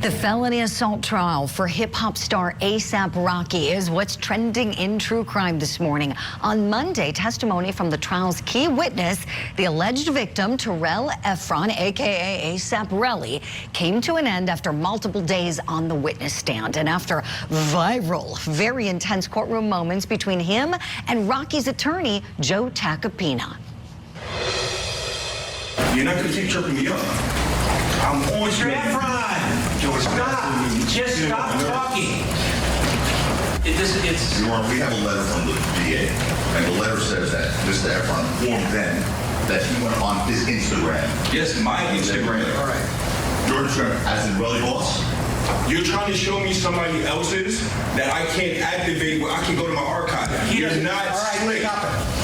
The felony assault trial for hip-hop star A$AP Rocky is what's trending in true crime this morning. On Monday, testimony from the trial's key witness, the alleged victim, Terrell Efron, a.k.a. A$AP Relli, came to an end after multiple days on the witness stand and after viral, very intense courtroom moments between him and Rocky's attorney, Joe Tacopina. You're not going to keep tripping me up. I'm on Mr. Efron! Stop! Just stop talking. Your Honor, we have a letter from the DA, and the letter says that Mr. Efron informed them that he went on his Instagram. Yes, my Instagram. All right. Your Instagram, as in Relli Boss? You're trying to show me somebody else's that I can't activate where I can go to my archive. He You're not slick.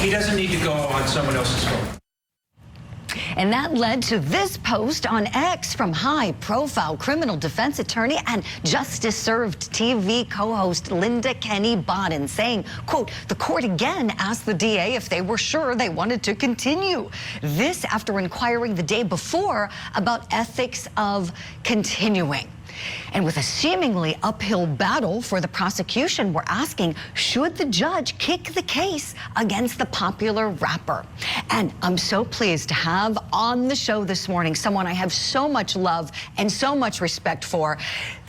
He doesn't need to go on someone else's phone. And that led to this post on X from high-profile criminal defense attorney and Justice Served TV co-host Linda Kenney Baden saying, quote, "The court again asked the DA if they were sure they wanted to continue." This after inquiring the day before about ethics of continuing. And with a seemingly uphill battle for the prosecution, we're asking, should the judge kick the case against the popular rapper? And I'm so pleased to have on the show this morning someone I have so much love and so much respect for,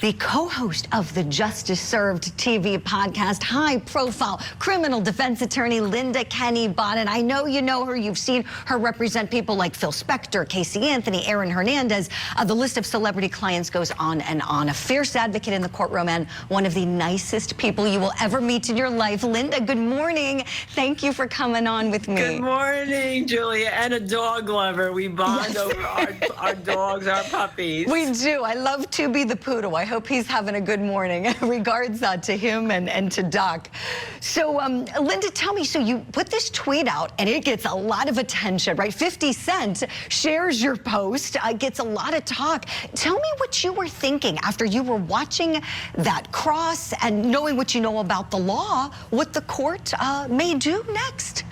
the co-host of the Justice Served TV podcast, high-profile criminal defense attorney Linda Kenney Baden. I know you know her. You've seen her represent people like Phil Spector, Casey Anthony, Aaron Hernandez. The list of celebrity clients goes on and on. A fierce advocate in the courtroom and one of the nicest people you will ever meet in your life. Linda, good morning. Thank you for coming on with me. Good morning, Julia, and a dog lover. We bond over our dogs, our puppies. We do. I love Tubi the poodle. I hope he's having a good morning. Regards to him and to Doc. So, Linda, tell me, so you put this tweet out and it gets a lot of attention, right? 50 Cent shares your post, gets a lot of talk. Tell me what you were thinking after you were watching that cross and knowing what you know about the law, what the court may do next.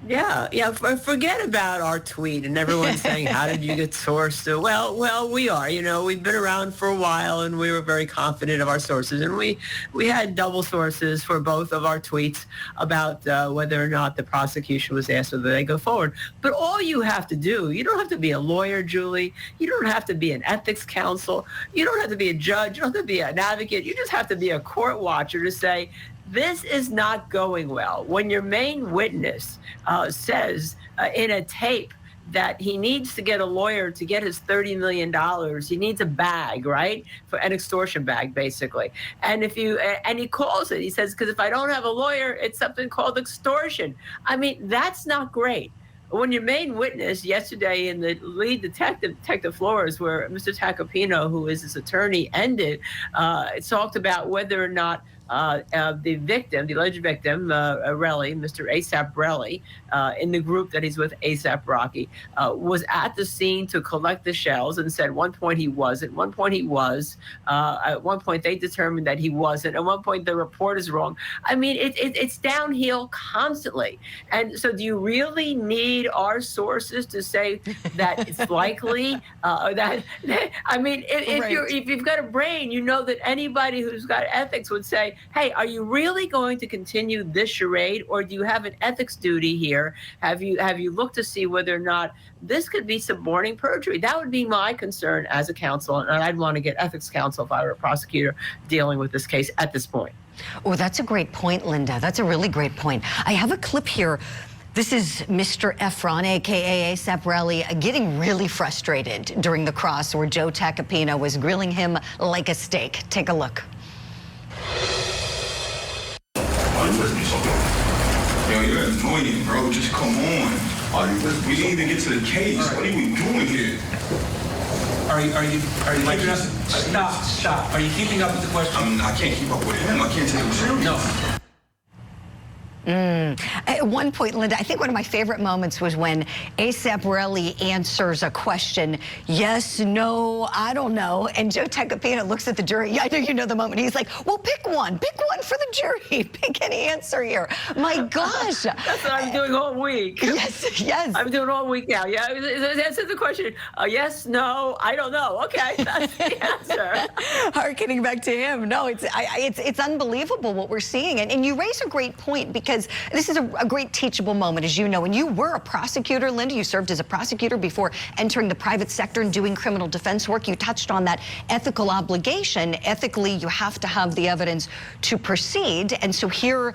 Yeah, forget about our tweet and everyone saying, how did you get sourced? Well, we are, we've been around for a while and we were very confident of our sources. And we had double sources for both of our tweets about whether or not the prosecution was asked whether they go forward. But all you have to do, you don't have to be a lawyer, Julie. You don't have to be an ethics counsel. You don't have to be a judge. You don't have to be an advocate. You just have to be a court watcher to say, this is not going well. When your main witness says in a tape that he needs to get a lawyer to get his $30 million, he needs a bag, right? For an extortion bag, basically. And and he calls it, he says, because if I don't have a lawyer, it's something called extortion. I mean, that's not great. When your main witness yesterday in the lead Detective Flores, where Mr. Tacopina, who is his attorney, ended, talked about whether or not the victim, the alleged victim, Relli, Mr. A$AP Relli, in the group that he's with, A$AP Rocky, was at the scene to collect the shells and said at one point he wasn't, one point he was, at one point they determined that he wasn't, at one point the report is wrong. I mean, it's downhill constantly. And so do you really need our sources to say that it's likely that, I mean, if you've got a brain, you know that anybody who's got ethics would say, hey, are you really going to continue this charade, or do you have an ethics duty here? Have you looked to see whether or not this could be suborning perjury? That would be my concern as a counsel, and I'd want to get ethics counsel if I were a prosecutor dealing with this case at this point. Oh, that's a great point, Linda. That's a really great point. I have a clip here. This is Mr. Efron, a.k.a. A$AP Relli, getting really frustrated during the cross where Joe Tacopina was grilling him like a steak. Take a look. Yo, you're annoying, bro. Just come on. We need to get to the case. Right. What are we doing here? Are you keeping up? Stop. Are you keeping up with the question? I can't keep up with him. I can't take him serious. No. At one point, Linda, I think one of my favorite moments was when A AP Relli answers a question, yes, no, I don't know. And Joe Tacopina looks at the jury. Yeah, I know you know the moment. He's like, well, pick one for the jury. Pick any answer here. My gosh. That's what I'm doing all week. Yes, yes. I'm doing all week now. Yeah, answer the question. Yes, no, I don't know. Okay, that's the answer. Harkening back to him. No, it's unbelievable what we're seeing. And you raise a great point, because this is a great teachable moment, as you know. And you were a prosecutor, Linda. You served as a prosecutor before entering the private sector and doing criminal defense work. You touched on that ethical obligation. Ethically, you have to have the evidence to proceed. And so here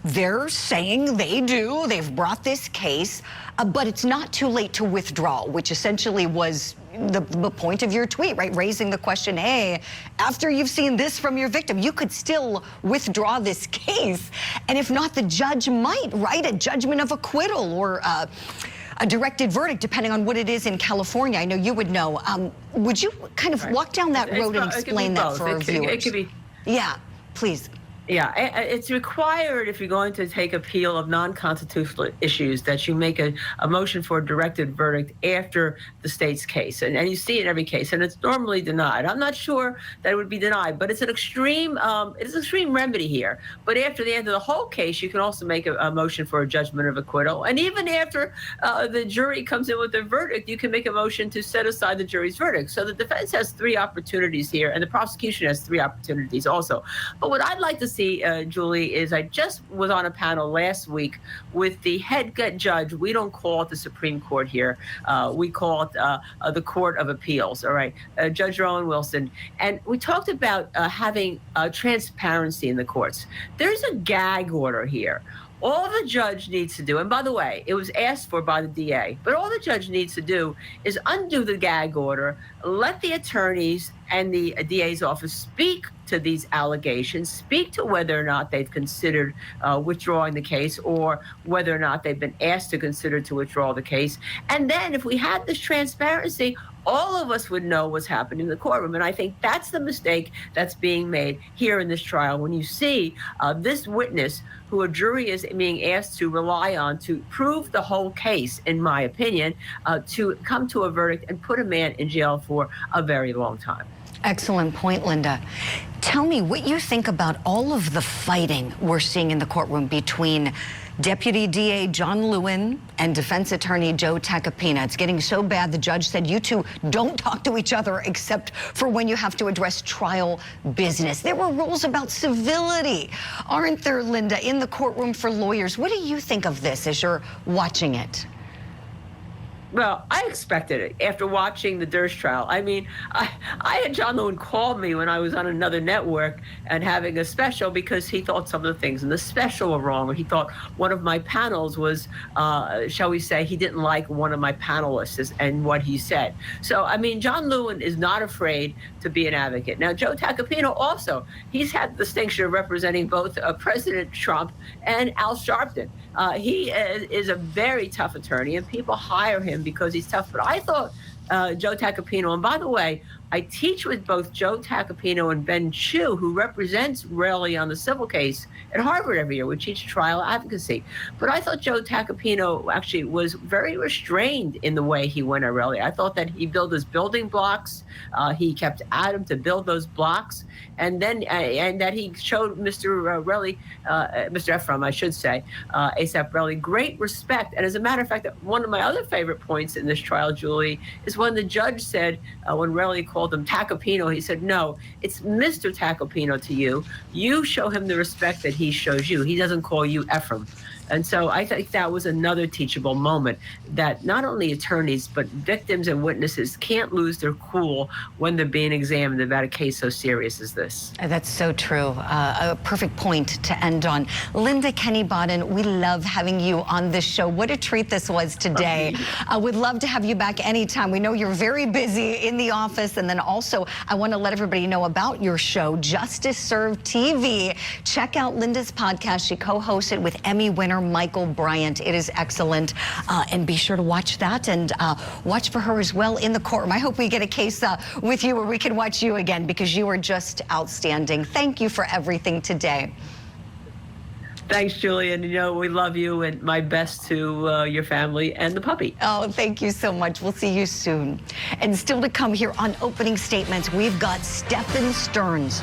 they're saying they've brought this case, but it's not too late to withdraw, which essentially was the point of your tweet, right? Raising the question, hey, after you've seen this from your victim, you could still withdraw this case. And if not, the judge might write a judgment of acquittal or a directed verdict, depending on what it is in California. I know you would know. Would you kind of walk down that road and explain that for our viewers? It could be. Yeah, please. Yeah, it's required, if you're going to take appeal of non-constitutional issues, that you make a motion for a directed verdict after the state's case. And you see it in every case, and it's normally denied. I'm not sure that it would be denied, but it's an extreme remedy here. But after the end of the whole case, you can also make a motion for a judgment of acquittal. And even after the jury comes in with their verdict, you can make a motion to set aside the jury's verdict. So the defense has 3 opportunities here, and the prosecution has 3 opportunities also. But what I'd like to see, Julie, is I just was on a panel last week with the head judge. We don't call it the Supreme Court here. We call it the Court of Appeals, all right, Judge Rowan Wilson. And we talked about having transparency in the courts. There's a gag order here. All the judge needs to do, and by the way, it was asked for by the DA, but all the judge needs to do is undo the gag order, let the attorneys and the DA's office speak to these allegations, speak to whether or not they've considered withdrawing the case, or whether or not they've been asked to consider to withdraw the case. And then if we had this transparency, all of us would know what's happening in the courtroom. And I think that's the mistake that's being made here in this trial. When you see this witness, who a jury is being asked to rely on to prove the whole case, in my opinion, to come to a verdict and put a man in jail for a very long time. Excellent point, Linda. Tell me what you think about all of the fighting we're seeing in the courtroom between Deputy DA John Lewin and defense attorney Joe Tacopina. It's getting so bad, the judge said you two don't talk to each other except for when you have to address trial business. There were rules about civility, aren't there, Linda, in the courtroom for lawyers? What do you think of this as you're watching it? Well, I expected it after watching the Durst trial. I mean, I had John Lewin call me when I was on another network and having a special, because he thought some of the things in the special were wrong, or he thought one of my panels was, shall we say, he didn't like one of my panelists and what he said. So, I mean, John Lewin is not afraid to be an advocate. Now, Joe Tacopina also, he's had the distinction of representing both President Trump and Al Sharpton. He is a very tough attorney, and people hire him because he's tough. But I thought Joe Tacopina, and by the way, I teach with both Joe Tacopina and Ben Chu, who represents Relli on the civil case at Harvard every year. We teach trial advocacy. But I thought Joe Tacopina actually was very restrained in the way he went at Relli. I thought that he built his building blocks. He kept at him to build those blocks. And then, and that he showed Mr. Relli, Mr. Ephraim, I should say, A AP Relli, great respect. And as a matter of fact, one of my other favorite points in this trial, Julie, is when the judge said, when Relli called him Tacopino, he said, no, it's Mr. Tacopino to you. You show him the respect that he shows you. He doesn't call you Ephraim. And so I think that was another teachable moment, that not only attorneys, but victims and witnesses can't lose their cool when they're being examined about a case so serious as this. That's so true. A perfect point to end on. Linda Kenney Baden, we love having you on this show. What a treat this was today. We'd love to have you back anytime. We know you're very busy in the office. And then also, I want to let everybody know about your show, Justice Served TV. Check out Linda's podcast. She co-hosts it with Emmy winner Michael Bryant. It is excellent. And be sure to watch that, and watch for her as well in the courtroom. I hope we get a case with you where we can watch you again, because you are just outstanding. Thank you for everything today. Thanks, Julian. You know, we love you, and my best to your family and the puppy. Oh, thank you so much. We'll see you soon. And still to come here on opening statements, we've got Stephen Stearns.